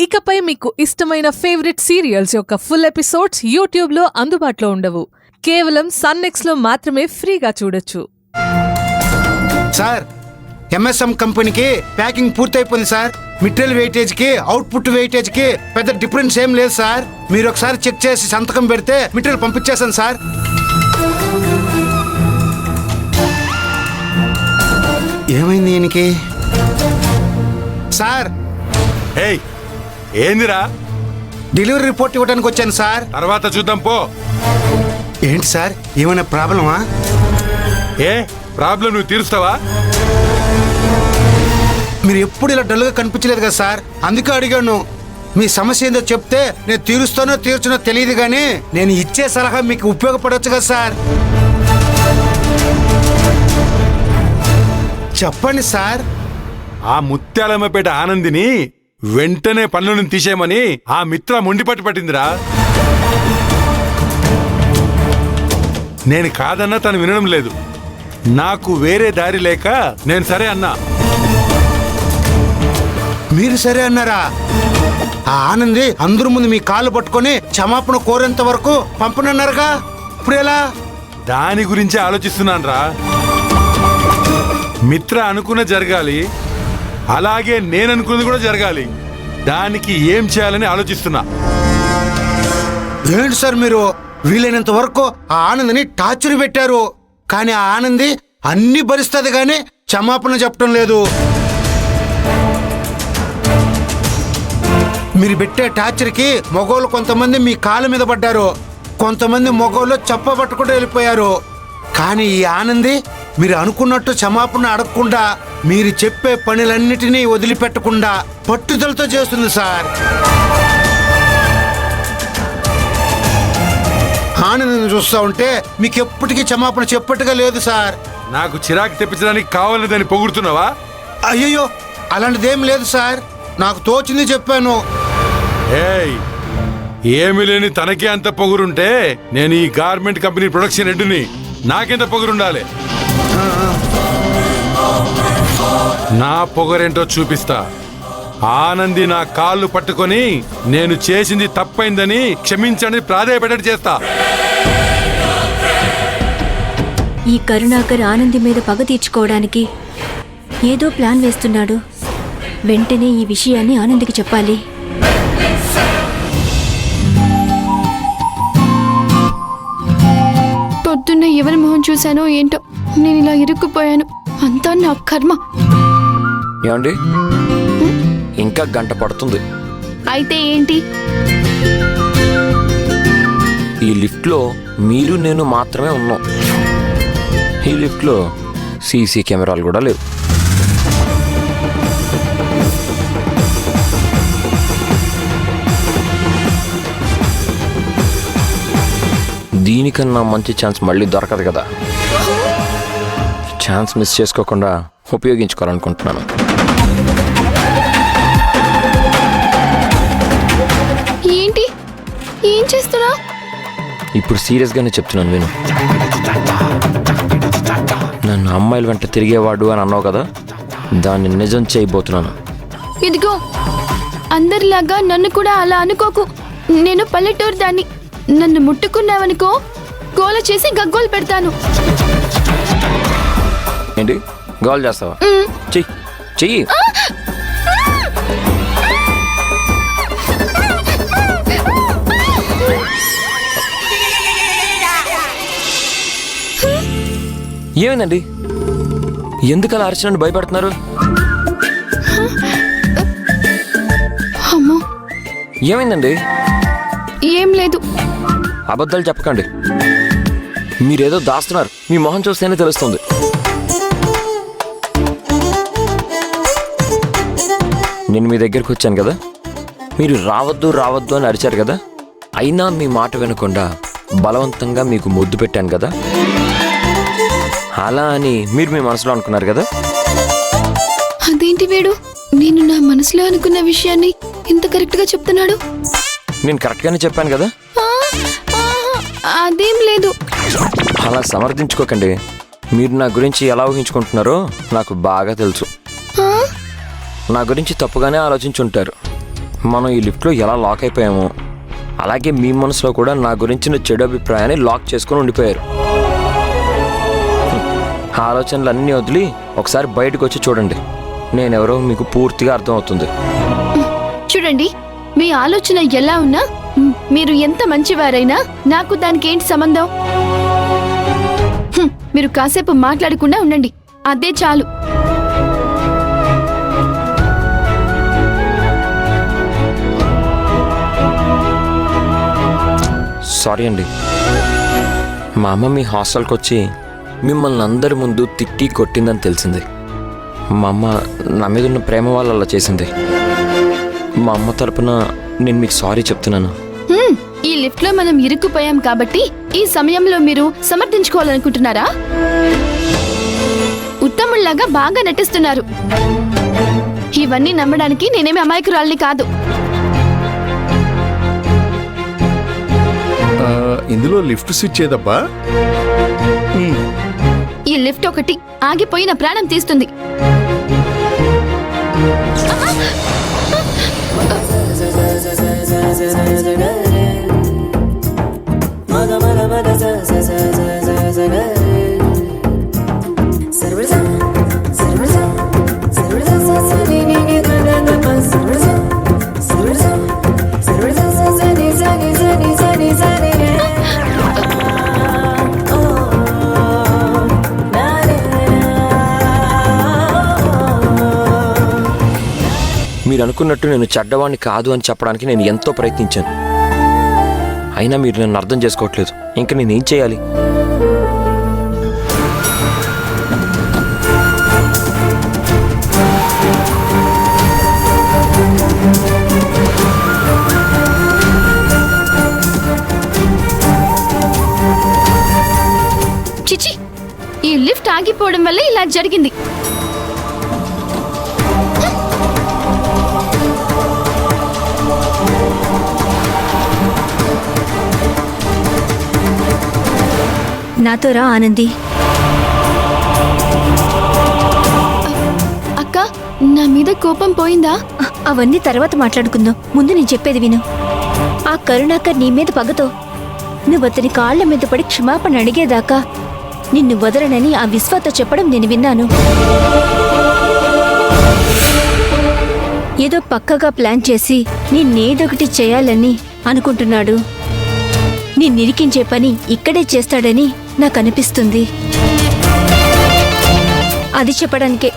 ఇకపై మీకు ఇష్టమైన ఫేవరెట్ సీరియల్స్ యొక్క ఫుల్ ఎపిసోడ్స్ యూట్యూబ్లో అందుబాటులో ఉండవు. కేవలం సన్నెక్స్లో మాత్రమే ఫ్రీగా చూడొచ్చు. సార్, ఎంఎస్ఎం కంపెనీకి ప్యాకింగ్ పూర్తయిపోయింది సార్. మెటీరియల్ వెయిటేజ్కి అవుట్పుట్ వెయిటేజ్కి పెద్ద డిఫరెన్స్ ఏం లేదు సార్. మీరు ఒకసారి చెక్ చేసి సంతకం పెడితే మెటీరియల్ పంపించేస్తాను సార్. ఏమైంది ఈయనకి? సార్, ఏందిరా? డెలివరీ రిపోర్ట్ ఇవ్వడానికి వచ్చాను సార్. తర్వాత చూద్దాం పో. ఏంటి సార్, ఏమైనా ప్రాబ్లమా? ప్రాబ్లం నువ్వు తీరుస్తావా? మీరు ఎప్పుడు ఇలా డల్గా కనిపించలేదు కదా సార్, అందుకే అడిగాను. మీ సమస్య ఏందో చెప్తే నేను తీరుస్తానో తీర్చునో తెలియదు, కానీ నేను ఇచ్చే సలహా మీకు ఉపయోగపడవచ్చు కదా సార్. చెప్పండి సార్. ఆ ముత్యాలమ్మపేట ఆనందిని వెంటనే పనులను తీసేయమని ఆ మిత్ర మొండిపట్టు పట్టిందిరా. నేను కాదన్నా తను వినడం లేదు. నాకు వేరే దారి లేక నేను సరే అన్నా. మీరు సరే అన్నారా? ఆ ఆనంది అందరి ముందు మీ కాళ్ళు పట్టుకొని క్షమాపణ కోరేంత వరకు పంపనన్నారుగా, ఇప్పుడు ఎలా? దాని గురించి ఆలోచిస్తున్నాను రా. మిత్ర అనుకున్న జరగాలి, అలాగే నేను అనుకున్నది కూడా జరగాలి. దానికి ఏం చేయాలని ఆలోచిస్తున్నా. ఏంటి సార్ మీరు వీలైనంత వరకు ఆ ఆనందిని టార్చర్ పెట్టారు, కానీ ఆ ఆనంది అన్ని భరిస్తుంది కానీ క్షమాపణ చెప్పడం లేదు. మీరు పెట్టే టార్చర్కి మగోళ్ళు కొంతమంది మీ కాళ్ళ మీద పడ్డారు, కొంతమంది మగోళ్ళు చెప్పబట్టుకుంటూ వెళ్ళిపోయారు. కానీ ఈ ఆనంది మీరు అనుకున్నట్టు క్షమాపణ అడగకుండా, మీరు చెప్పే పనులన్నిటినీ వదిలిపెట్టకుండా పట్టుదలతో చేస్తుంది సార్. ఆనందిని చూస్తూ ఉంటే మీకు ఎప్పటికీ క్షమాపణ చెప్పట్టుగా లేదు సార్. నాకు చిరాకు తెప్పించడానికి కావాలని దాన్ని పొగుడుతున్నావా? అయ్యయ్యో, అలాంటిదేం లేదు సార్, నాకు తోచింది చెప్పాను. ఏమి లేని తనకే అంత పొగురుంటే నేను ఈ గార్మెంట్ కంపెనీ ప్రొడక్షన్ హెడ్ని, నాకెంత పొగరుండాలి? నా పొగరేంటో చూపిస్తా. ఆనంది నా కాళ్ళు పట్టుకొని నేను చేసింది తప్పైందని క్షమించండి ప్రాధేయపడేట్టు చేస్తా. ఈ కరుణాకర్ ఆనంది మీద పగ తీర్చుకోవడానికి ఏదో ప్లాన్ వేస్తున్నాడు. వెంటనే ఈ విషయాన్ని ఆనందికి చెప్పాలి. పొద్దున్న ఎవరి మొహం చూశానో ఏంటో నేను ఇలా ఇరుక్కుపోయాను. అంతా నా కర్మ. ఏమండి, ఇంకా గంట పడుతుంది. అయితే ఏంటి? ఈ లిఫ్ట్లో మీరు నేను మాత్రమే ఉన్నాం. ఈ లిఫ్ట్లో సీసీ కెమెరాలు కూడా లేవు. దీనికన్నా మంచి ఛాన్స్ మళ్ళీ దొరకదు కదా. ఛాన్స్ మిస్ చేసుకోకుండా ఉపయోగించుకోవాలనుకుంటున్నాను. ఏంటి? ఏం చేస్తున్నా? ఇప్పుడు సీరియస్గానే చెప్తున్నాను విను. నన్ను అమ్మాయిల వెంట తిరిగేవాడు అని అన్నావు కదా, దాన్ని నిజం చేయబోతున్నాను. ఇదిగో, అందరిలాగా నన్ను కూడా అలా అనుకోకు. నేను పల్లెటూరు దాన్ని. నన్ను ముట్టుకున్నావనుకో, గోల చేసి గగ్గోలు పెడతాను. ఏంటి గోల్ చేస్తావా? చెయ్యి చెయ్యి. ఏమైందండి? ఎందుకు అలా అరిచినట్టు భయపడుతున్నారు? అమ్మో, ఏమైందండి? ఏం లేదు. అబద్ధాలు చెప్పకండి. మీరేదో దాస్తున్నారు. మీ మొహం చూస్తేనే తెలుస్తుంది. నేను మీ దగ్గరికి వచ్చాను కదా, మీరు రావద్దు రావద్దు అని అరిచారు కదా, అయినా మీ మాట వినకుండా బలవంతంగా మీకు ముద్దు పెట్టాను కదా. అలా అని మీరు మీ మనసులో అనుకున్నారు కదా. అదేంటి వీడు నేను నా మనసులో అనుకున్న విషయాన్ని ఇంత కరెక్ట్గా చెప్తున్నాడు? నేను కరెక్ట్గానే చెప్పాను కదా. అదేం లేదు. అలా సమర్థించుకోకండి. మీరు నా గురించి ఎలా ఊహించుకుంటున్నారో నాకు బాగా తెలుసు. నా గురించి తప్పుగానే ఆలోచించుంటారు. మనం ఈ లిఫ్ట్లో ఎలా లాక్ అయిపోయామో అలాగే మీ మనసులో కూడా నా గురించిన చెడు అభిప్రాయాన్ని లాక్ చేసుకుని ఉండిపోయారు. ఆలోచనలన్నీ వదిలి ఒకసారి బయటకు వచ్చి చూడండి. నేనెవరో మీకు పూర్తిగా అర్థమవుతుంది. చూడండి, మీ ఆలోచన ఎలా ఉన్నా మీరు ఎంత మంచివారైనా నాకు దానికి ఏంటి సంబంధం? మీరు కాసేపు మాట్లాడకుండా ఉండండి, అదే చాలు. సారీ అండి. మా అమ్మ మీ హాస్టల్కి వచ్చి మిమ్మల్ని అందరి ముందు తిట్టి కొట్టిందని తెలిసింది. మా అమ్మ నా మీద ఉన్న ప్రేమ వల్ల అలా చేసింది. మా అమ్మ తరపున నేను మీకు సారీ చెప్తున్నాను. ఈ లిఫ్ట్ లో మనం ఇరుక్కుపోయాం కాబట్టి ఈ సమయంలో మీరు సమర్థించుకోవాలనుకుంటున్నారా? ఉత్తముళ్లాగా బాగా నటిస్తున్నారు. ఇవన్నీ నమ్మడానికి నేనేమి అమాయకురాల్ని కాదు. ఇందులో లిఫ్ట్ స్విచ్ ఏదబ్బా? ఈ లిఫ్ట్ ఒకటి ఆగిపోయి నా ప్రాణం తీస్తుంది. మీరు అనుకున్నట్టు నేను చెడ్డవాణ్ణి కాదు అని చెప్పడానికి నేను ఎంతో ప్రయత్నించాను. అయినా మీరు నన్ను అర్థం చేసుకోవట్లేదు. ఇంకా నేనేం చేయాలి? చిచి, ఈ లిఫ్ట్ ఆగిపోవడం వల్ల ఇలా జరిగింది. నాతో రా ఆనంది. అక్క, నా మీద కోపం పోయిందా? అవన్నీ తర్వాత మాట్లాడుకుందాం. ముందు నేను చెప్పేది విను. ఆ కరుణాకర్ నీ మీద పగతో నువ్వు అతని కాళ్ల మీద పడి క్షమాపణ అడిగేదాకా నిన్ను వదలనని ఆ విశ్వాతో చెప్పడం నేను విన్నాను. ఏదో పక్కగా ప్లాన్ చేసి నిన్నేదొకటి చేయాలని అనుకుంటున్నాడు. నిన్నిరికించే పని ఇక్కడే చేస్తాడని నాకు అనిపిస్తుంది. అది చెప్పడానికే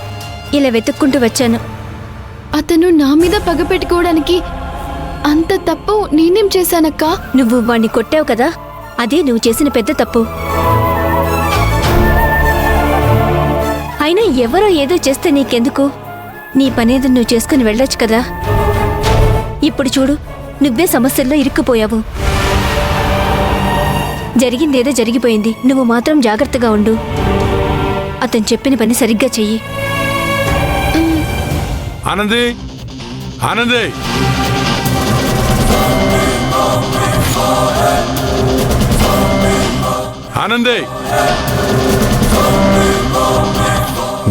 ఇలా వెతుక్కుంటూ వచ్చాను. అతను నా మీద పగ పెట్టుకోవడానికి అంత తప్పు నేనేం చేశానక్క? నువ్వు వాణ్ణి కొట్టావు కదా, అదే నువ్వు చేసిన పెద్ద తప్పు. అయినా ఎవరో ఏదో చేస్తే నీకెందుకు? నీ పనేదో నువ్వు చేసుకుని వెళ్ళొచ్చు కదా. ఇప్పుడు చూడు, నువ్వే సమస్యల్లో ఇరుక్కుపోయావు. జరిగిందేదో జరిగిపోయింది. నువ్వు మాత్రం జాగ్రత్తగా ఉండు. అతను చెప్పిన పని సరిగ్గా చెయ్యి. ఆనంది, ఆనంది, ఆనంది.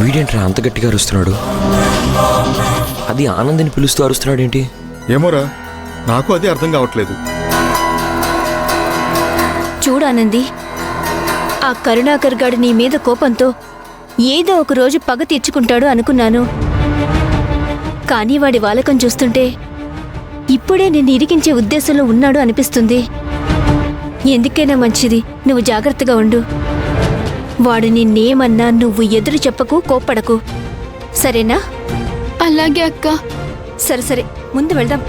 వీడేంట్రా అంత గట్టిగా అరుస్తున్నాడు? అది ఆనందిని పిలుస్తూ అరుస్తున్నాడేంటి? ఏమోరా, నాకు అదే అర్థం కావట్లేదు. చూడానంది, ఆ కరుణాకర్ గాడు నీ మీద కోపంతో ఏదో ఒక రోజు పగ తీర్చుకుంటాడు అనుకున్నాను. కానీ వాడి వాలకం చూస్తుంటే ఇప్పుడే నిన్ను ఇరికించే ఉద్దేశంలో ఉన్నాడు అనిపిస్తుంది. ఎందుకైనా మంచిది, నువ్వు జాగ్రత్తగా ఉండు. వాడు నిన్నేమన్నా నువ్వు ఎదురు చెప్పకు, కోప్పడకు, సరేనా? అలాగే అక్క. సరే సరే, ముందు వెళ్దాం.